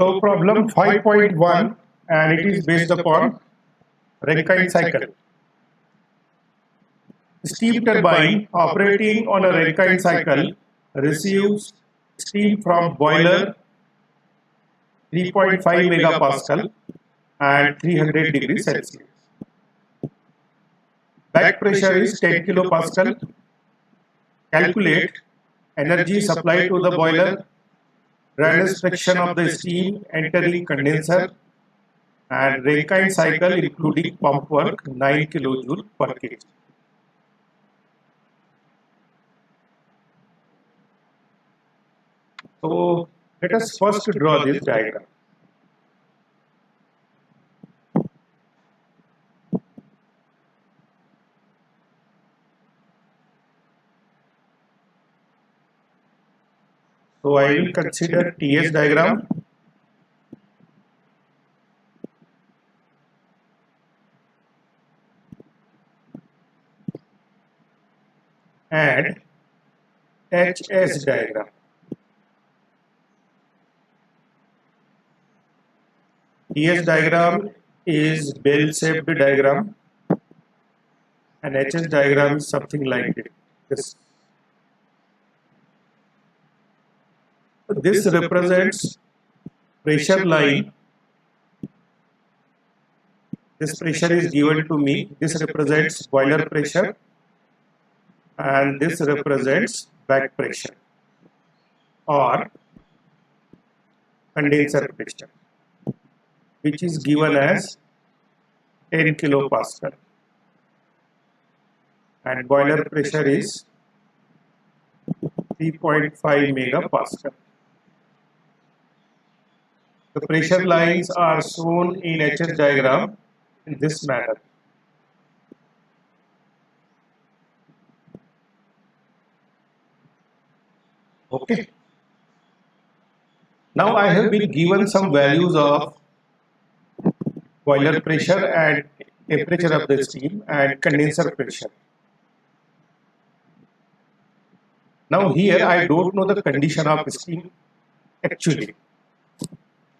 So problem 5.1, and it is based upon Rankine cycle. Steam turbine operating on a Rankine cycle receives steam from boiler 3.5 megapascal and 300 degrees Celsius. Back pressure is 10 kilopascal. Calculate energy supplied to the boiler, Reynolds fraction of the steam entering condenser, and Rankine cycle including pump work 9 kilojoule per kg. So let us first draw this diagram. So I will consider TS diagram. And HS diagram. TS diagram is bell-shaped diagram, and HS diagram is something like this. So this represents pressure line. This pressure is given to me. This represents boiler pressure, and this represents back pressure or condenser pressure, which is given as 10 kilopascal, and boiler pressure is 3.5 megapascal. The pressure lines are shown in HS diagram in this manner. Okay. Now I have been given some values of boiler pressure and temperature of the steam and condenser pressure. Now here I don't know the condition of steam actually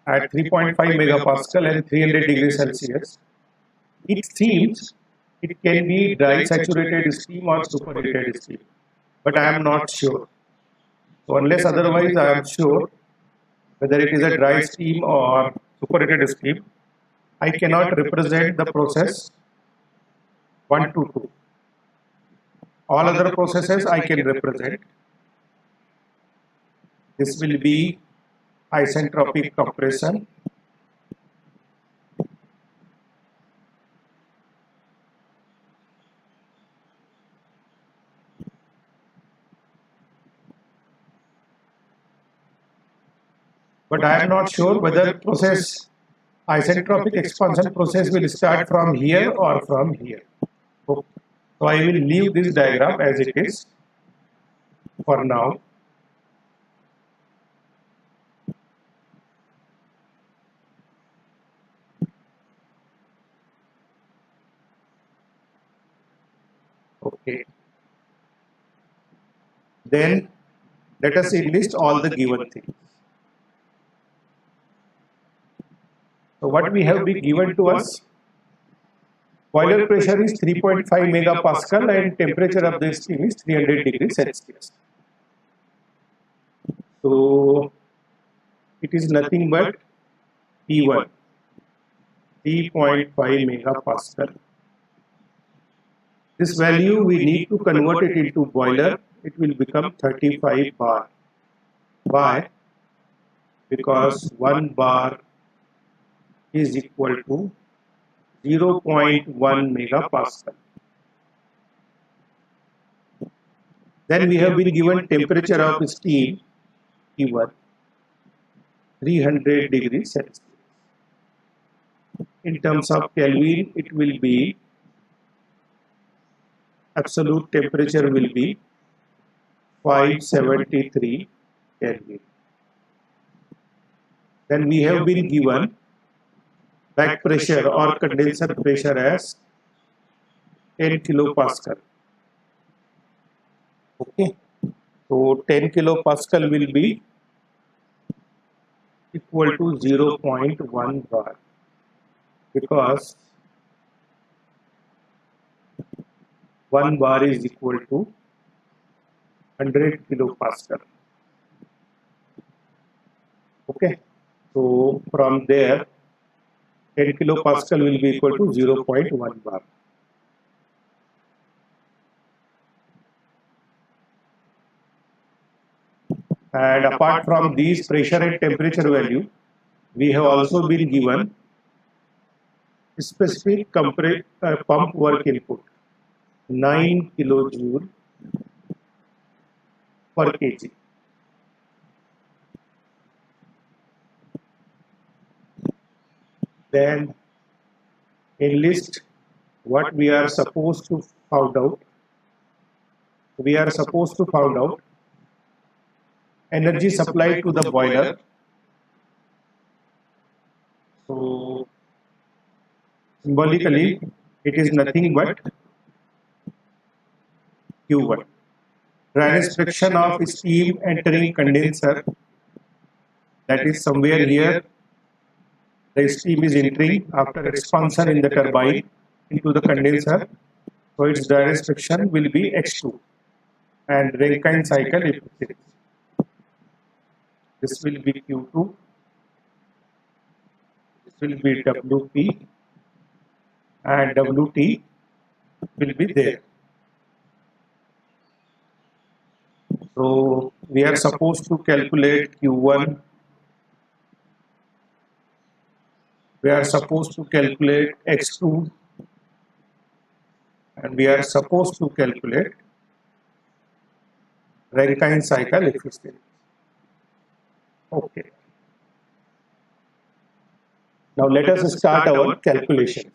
at 3.5 megapascal and 300 degrees Celsius. It seems it can be dry saturated steam or superheated steam, but I am not sure. So unless otherwise I am sure whether it is a dry steam or superheated steam, I cannot represent the process 1 to 2. All other processes I can represent. This will be isentropic compression, but I am not sure whether process isentropic expansion process will start from here or from here. So I will leave this diagram as it is for now. Okay. Then let us enlist all the given things. So what we have been given to us, boiler pressure is 3.5 megapascal and temperature of the steam is 300 degrees Celsius. So it is nothing but P1, 3.5 megapascal. This value we need to convert it into boiler. It will become 35 bar. Why? Because 1 bar is equal to 0.1 megapascal. Then we have been given temperature of steam T1, 300 degrees Celsius. In terms of Kelvin, it will be absolute temperature will be 573 Kelvin. Then we have been given back pressure or condenser pressure as 10 kilopascal. Okay, so 10 kilopascal will be equal to 0.1 bar, because 1 bar is equal to 100 kilopascal. Okay, so from there 10 kilopascal will be equal to 0.1 bar. And apart from these pressure and temperature value, we have also been given specific pump work input, 9 kilojoule per kg. Then enlist what we are supposed to find out. We are supposed to find out energy supplied to the boiler. So symbolically, it is nothing but Q1. Dryness friction of steam entering condenser, that is somewhere here. The steam is entering after expansion in the turbine into the condenser. So its dryness friction will be X2, and Rankine cycle efficiency. This will be Q2. This will be WP, and WT will be there. So we are supposed to calculate Q1. We are supposed to calculate X2, and we are supposed to calculate Rankine cycle efficiency. Okay. Now let us start our calculations.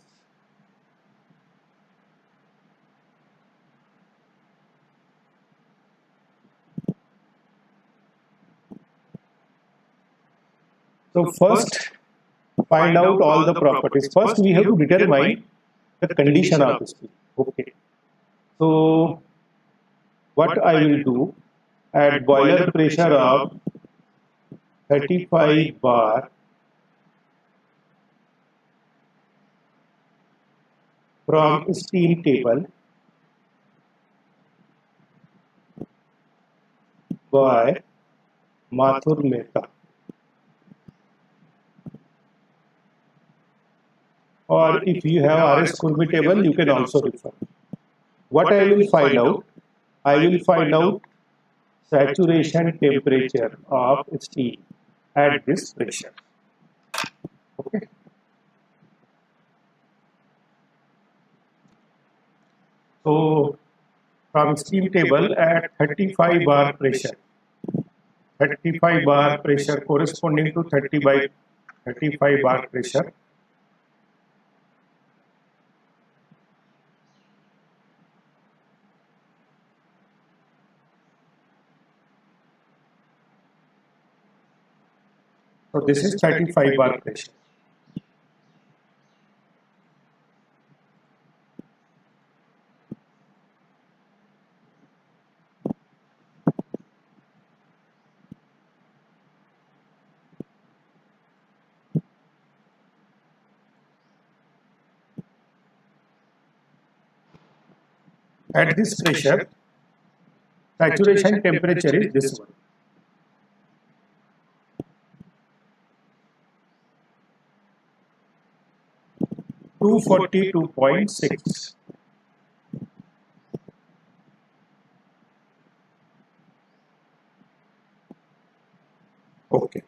So first, find out all the properties. First, we have to determine the condition of steam. Okay. So what I will do, at boiler pressure of 35 bar, from steam table by Mathur Mehta, or if you have R.S. Khurmi table, you can also refer. What I will find out? I will find out saturation temperature of steam at this pressure. Okay. So from steam table at 35 bar pressure, 35 bar pressure corresponding to 30 by 35 bar pressure. So this is 35 bar pressure. At this pressure, saturation temperature is this one. Two 42.6. Okay.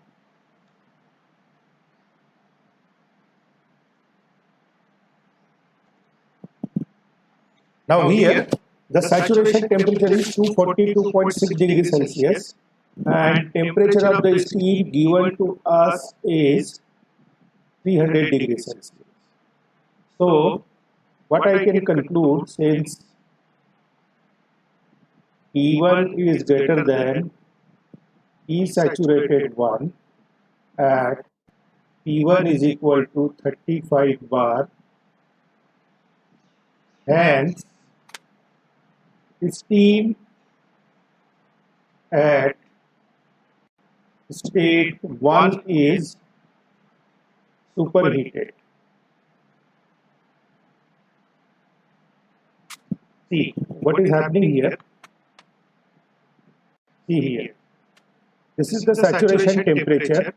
Now here, the saturation temperature is 242.6 degrees Celsius, and temperature of the steam given to us is 300 degrees Celsius. So, what I can conclude, since T1 is greater than T saturated 1 at T1 is equal to 35 bar, hence steam at state 1 is superheated. See what is happening here. See here. This is the saturation temperature.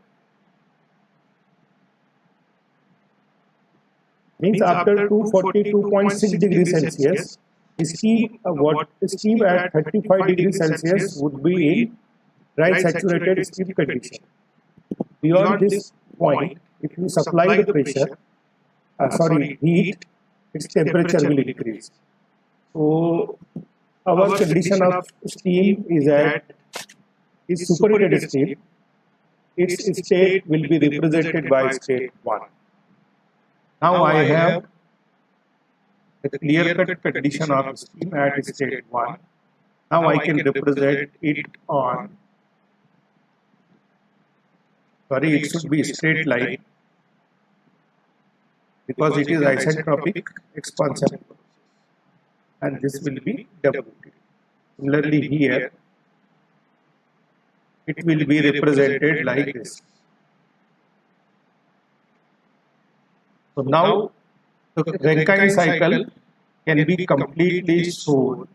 Means after 242.6 degrees Celsius, steam at 35 degrees Celsius would be in dry saturated steam condition. Beyond this point, if you supply the pressure, heat, its temperature will increase. So our condition of steam is superheated steam. Its state will be represented by state 1. Now I have the clear-cut condition of steam at state 1. Now I can represent it on, it should be straight line because it is isentropic expansion process, and this will be WT. Similarly here, it will be represented like this. So now the Rankine cycle can be completely shown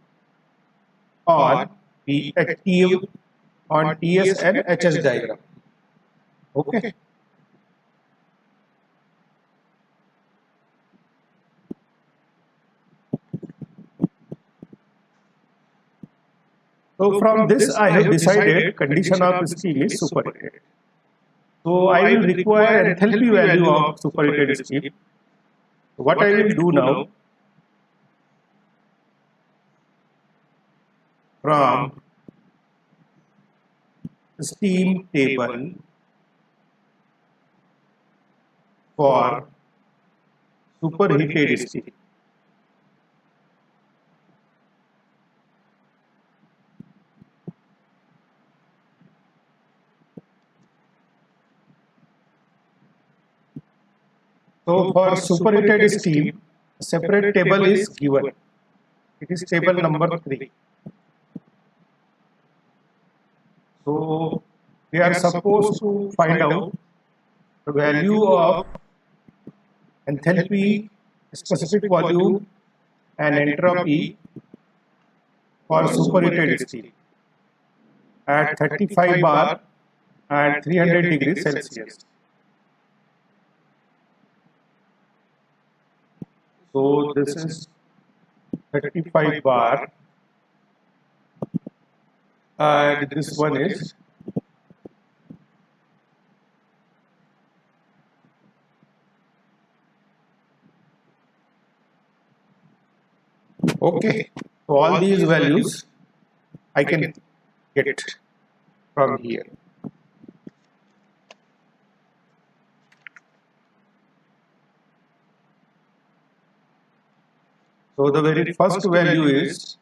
on the active on TS and HS diagram. Okay. So from this I have decided condition of steam is superheated. So I will require enthalpy value of superheated steam. So what I will do now, from steam table for superheated steam. So for superheated steam, a separate table is given. It is table number 3. So we are supposed to find out the value of enthalpy, specific volume, and entropy for superheated steam at 35 bar and 300 degrees Celsius. So this is 35 bar, and this one is okay. So all these values I can get from here. So the very first value is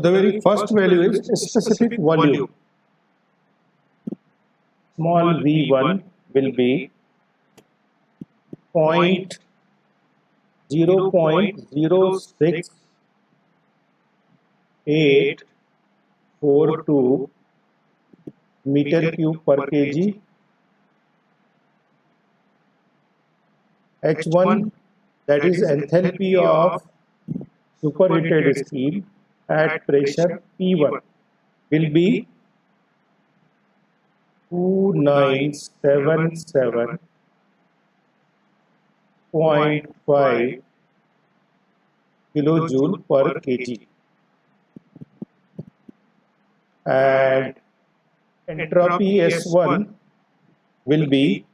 the very first value is specific volume. Small v1 will be 0.064842 meter cube per kg. H1, that is enthalpy of superheated steam at pressure P1, will be 2977.5 kilojoule per kg, and entropy S1 will be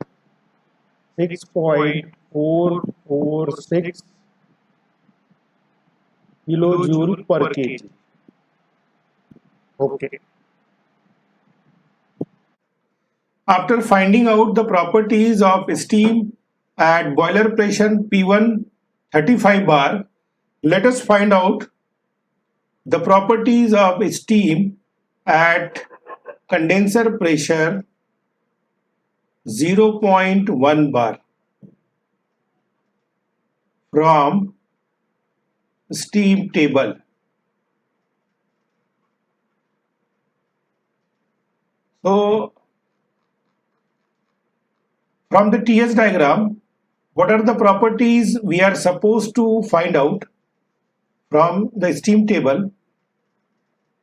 6.446 kilojoule per kg. Okay. After finding out the properties of steam at boiler pressure P1 35 bar, let us find out the properties of steam at condenser pressure 0.1 bar from steam table. So from the TS diagram, what are the properties we are supposed to find out from the steam table?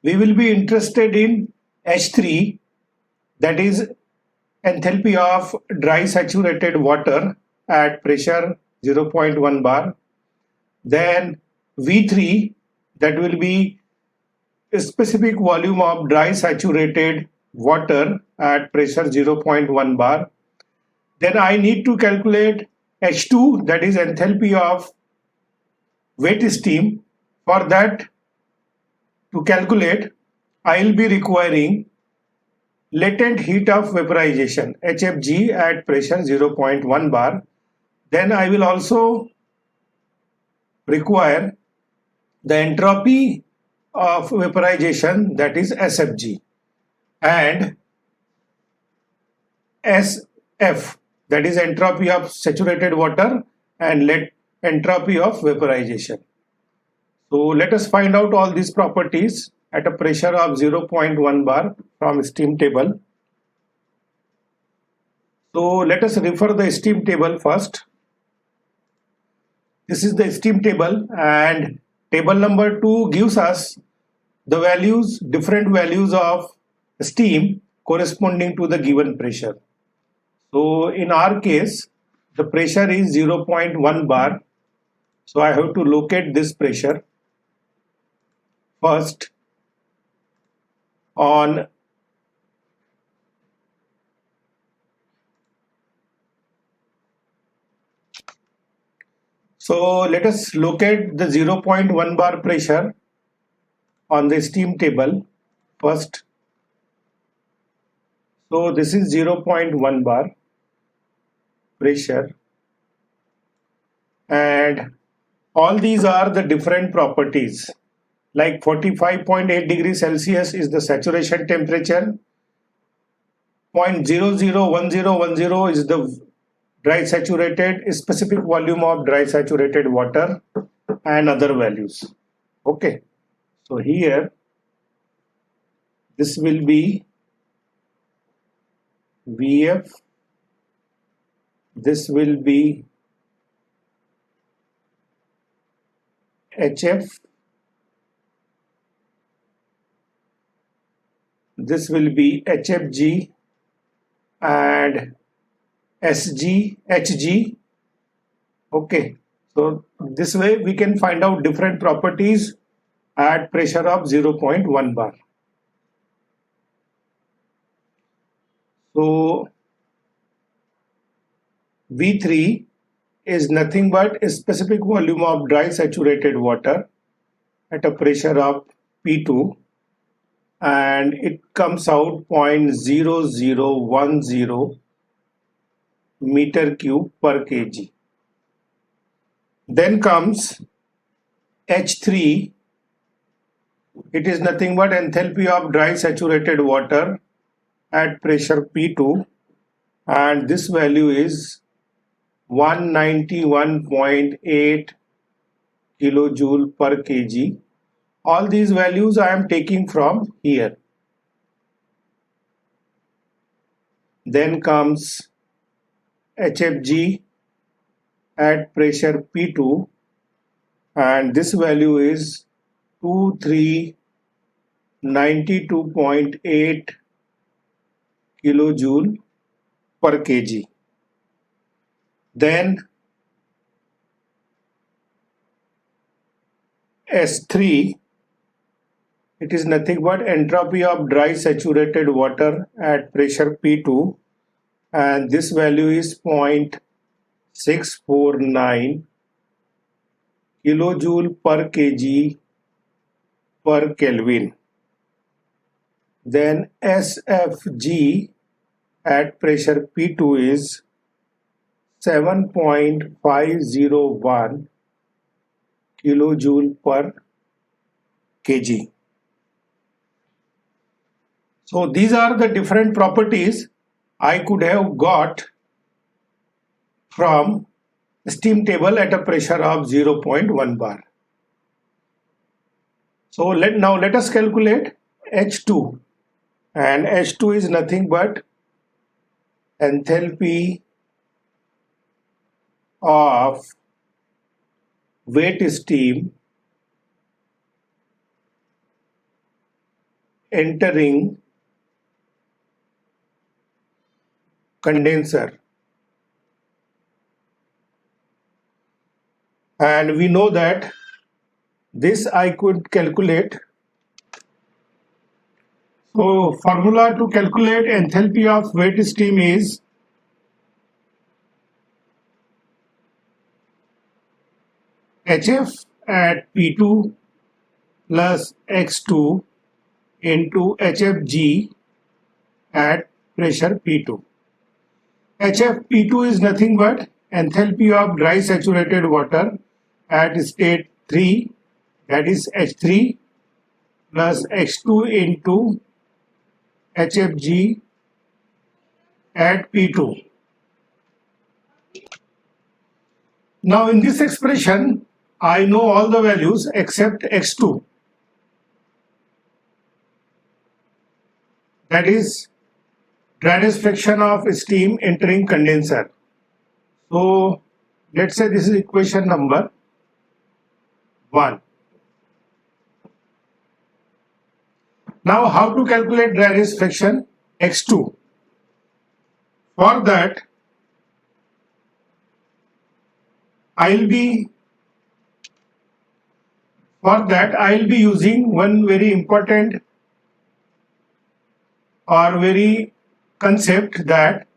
We will be interested in H3, that is enthalpy of dry saturated water at pressure 0.1 bar. Then V3, that will be a specific volume of dry saturated water at pressure 0.1 bar. Then I need to calculate H2, that is enthalpy of wet steam. For that, to calculate, I will be requiring latent heat of vaporization HFG at pressure 0.1 bar. Then I will also require the entropy of vaporization, that is SFG, and SF, that is entropy of saturated water and entropy of vaporization. So let us find out all these properties at a pressure of 0.1 bar from steam table. So let us refer the steam table first. This is the steam table, and table number 2 gives us the values, different values of steam corresponding to the given pressure. So in our case, the pressure is 0.1 bar. So I have to locate this pressure first on So let us locate the 0.1 bar pressure on the steam table first. So this is 0.1 bar pressure, and all these are the different properties. Like 45.8 degrees Celsius is the saturation temperature, 0.001010 is the dry saturated specific volume of dry saturated water, and other values. Okay, so here this will be VF, this will be HF, this will be HFG, and SG, HG. Okay, so this way we can find out different properties at pressure of 0.1 bar. So V3 is nothing but a specific volume of dry saturated water at a pressure of P2, and it comes out 0.0010 meter cube per kg. Then comes H3. It is nothing but enthalpy of dry saturated water at pressure P2, and this value is 191.8 kilojoule per kg. All these values I am taking from here. Then comes HFG at pressure P2, and this value is 2392.8 kilojoule per kg. Then S3, it is nothing but entropy of dry saturated water at pressure P2, and this value is 0.649 kilojoule per kg per Kelvin. Then SFG, at pressure P2 is 7.501 kilojoule per kg. So these are the different properties I could have got from steam table at a pressure of 0.1 bar. So let us calculate H2, and H2 is nothing but enthalpy of wet steam entering condenser, and we know that this I could calculate. So formula to calculate enthalpy of wet steam is HF at P2 plus X2 into HFG at pressure P2. HFP2 is nothing but enthalpy of dry saturated water at state 3, that is H3, plus X2 into HFG at P2. Now in this expression, I know all the values except X2, that is dryness fraction of steam entering condenser. So let's say this is equation number 1. Now how to calculate dryness fraction X2? For that, I'll be using one very important or very concept, that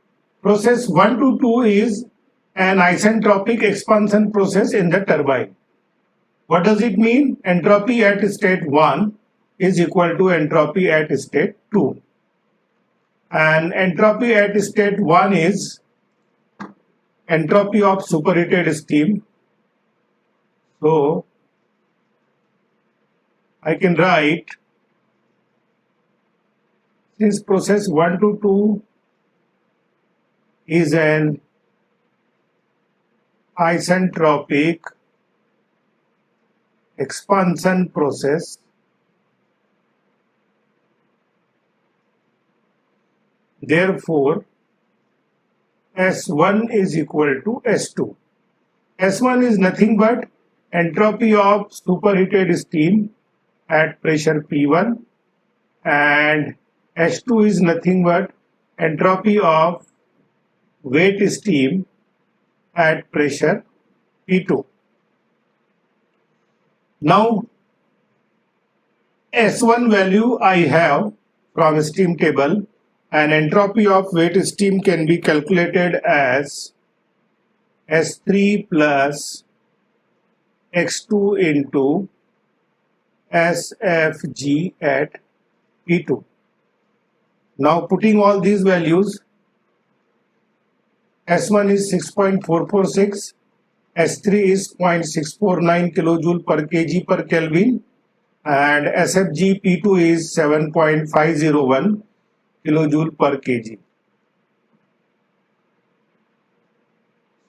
process 1 to 2 is an isentropic expansion process in the turbine. What does it mean? Entropy at state 1 is equal to entropy at state 2. And entropy at state 1 is entropy of superheated steam. So I can write, since process 1 to 2 is an isentropic expansion process, therefore S1 is equal to S2. S1 is nothing but entropy of superheated steam at pressure P1, and S2 is nothing but entropy of wet steam at pressure P2. Now S1 value I have from steam table, and entropy of wet steam can be calculated as S3 plus X2 into SFG at P2. Now putting all these values, S1 is 6.446, S3 is 0.649 kilojoule per kg per Kelvin, and SFG P2 is 7.501 kilojoule per kg.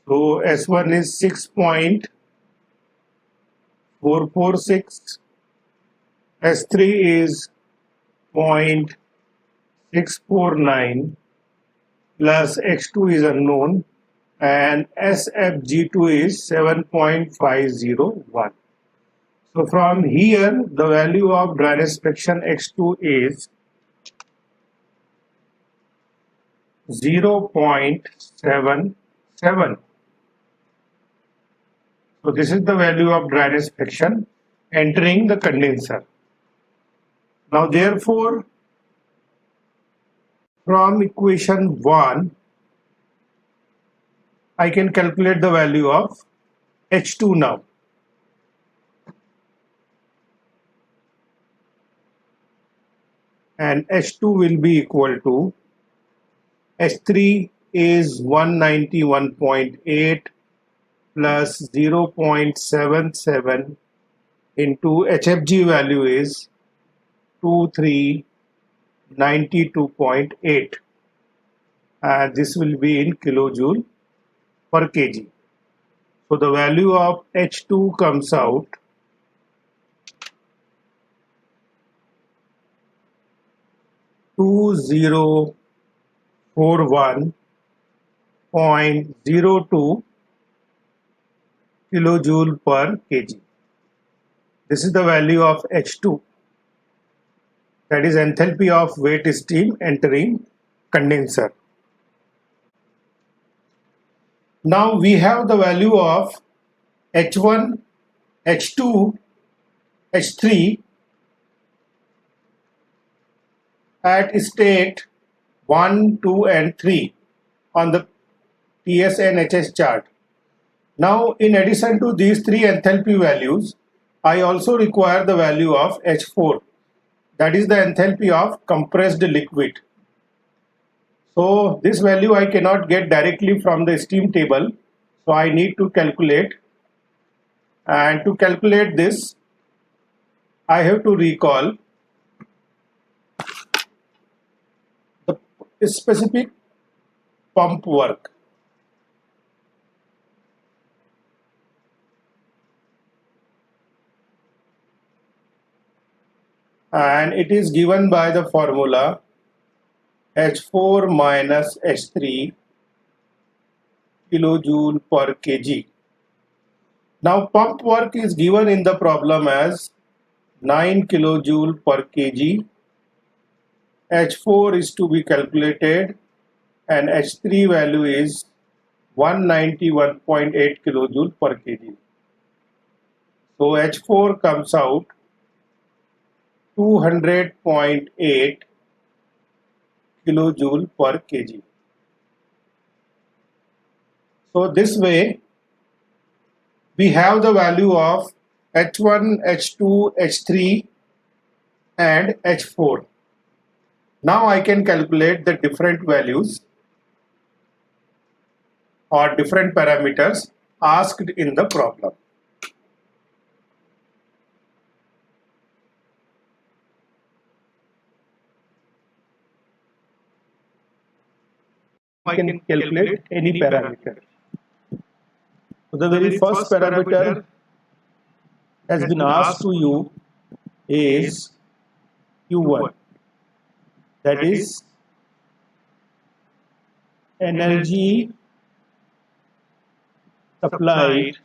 So S1 is 6.446, S3 is 0.649, plus X2 is unknown, and SFG2 is 7.501. So from here, the value of dryness fraction X2 is 0.77. So this is the value of dryness fraction entering the condenser. Now therefore, from equation 1, I can calculate the value of H2 now. And H2 will be equal to H3 is 191.8 plus 0.77 into HFG value is 2392.8, and this will be in kilojoule per kg. So the value of H2 comes out to 2041.02 kilojoule per kg. This is the value of H2, that is enthalpy of wet steam entering condenser. Now we have the value of H1, H2, H3 at state 1, 2 and 3 on the TS and HS chart. Now in addition to these three enthalpy values, I also require the value of H4, that is the enthalpy of compressed liquid. So this value I cannot get directly from the steam table, so I need to calculate, and to calculate this I have to recall the specific pump work. And it is given by the formula H4 minus H3 kilojoule per kg. Now pump work is given in the problem as 9 kilojoule per kg. H4 is to be calculated and H3 value is 191.8 kilojoule per kg. So H4 comes out 200.8 kilojoule per kg. So this way we have the value of H1, H2, H3 and H4. Now I can calculate the different values or different parameters asked in the problem. I can calculate any parameter. So the very first parameter has been asked to you is Q1, that is energy supplied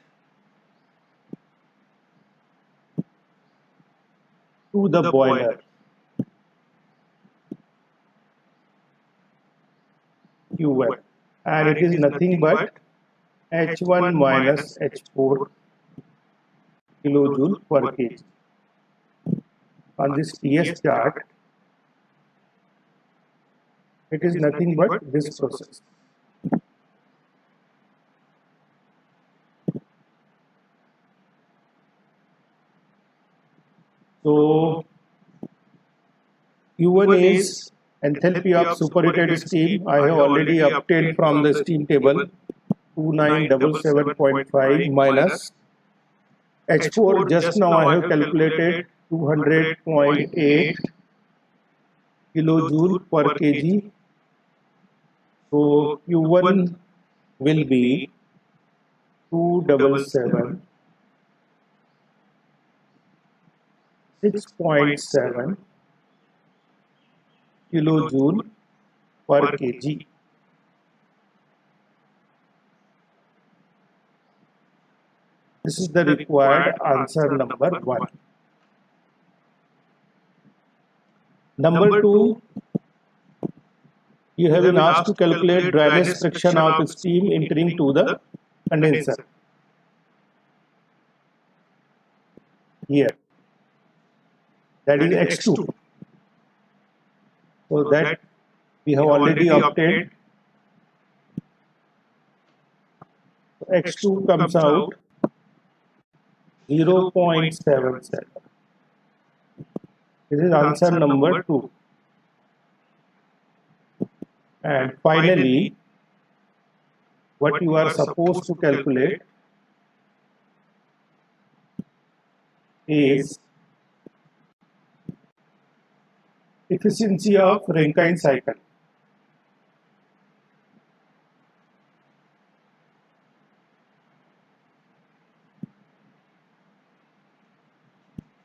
to the boiler. Q1, and it is nothing but H1 minus H4 kilojoule per kg. On this TS chart, it is nothing but this process. So Q1 is enthalpy of superheated steam. I have already obtained from the steam table 2977.5 minus H4. Just now I have calculated 200.8 kilojoule per kg. So Q1 will be 277.6.7 kilojoule per kg. This is the required answer number 1. Number 2, you have been asked to calculate dryness friction of steam entering to the condenser. Here, that is X2. So that we have already obtained. So X2 comes out 0.77. This is answer number 2. And finally, what you are supposed to calculate is efficiency of Rankine cycle.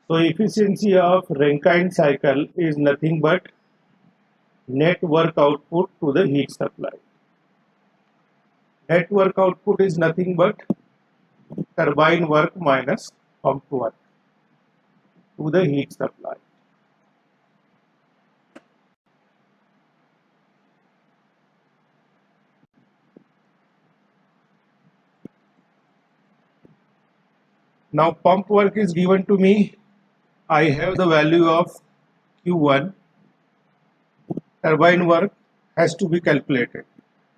So efficiency of Rankine cycle is nothing but net work output to the heat supply. Net work output is nothing but turbine work minus pump work to the heat supply. Now pump work is given to me. I have the value of Q1. Turbine work has to be calculated.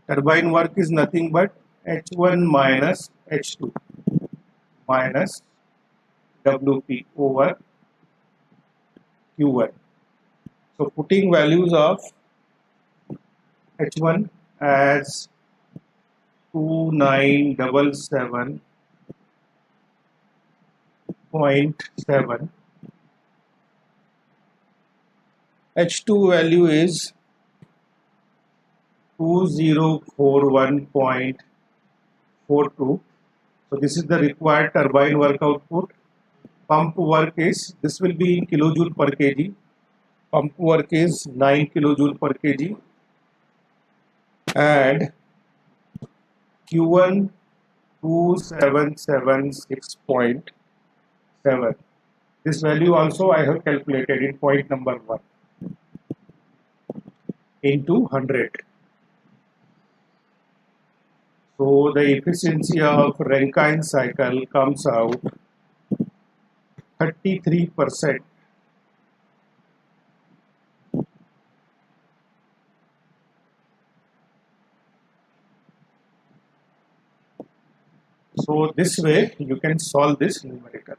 Turbine work is nothing but H1 minus H2 minus WP over Q1. So putting values of H1 as 2977.7. H2 value is 2041.42. So this is the required turbine work output. Pump work is, this will be in kilojoule per kg. Pump work is 9 kilojoule per kg. And Q1 2776.7. This value also I have calculated in point number 1 into 100. So the efficiency of Rankine cycle comes out 33%. So this way you can solve this numerical.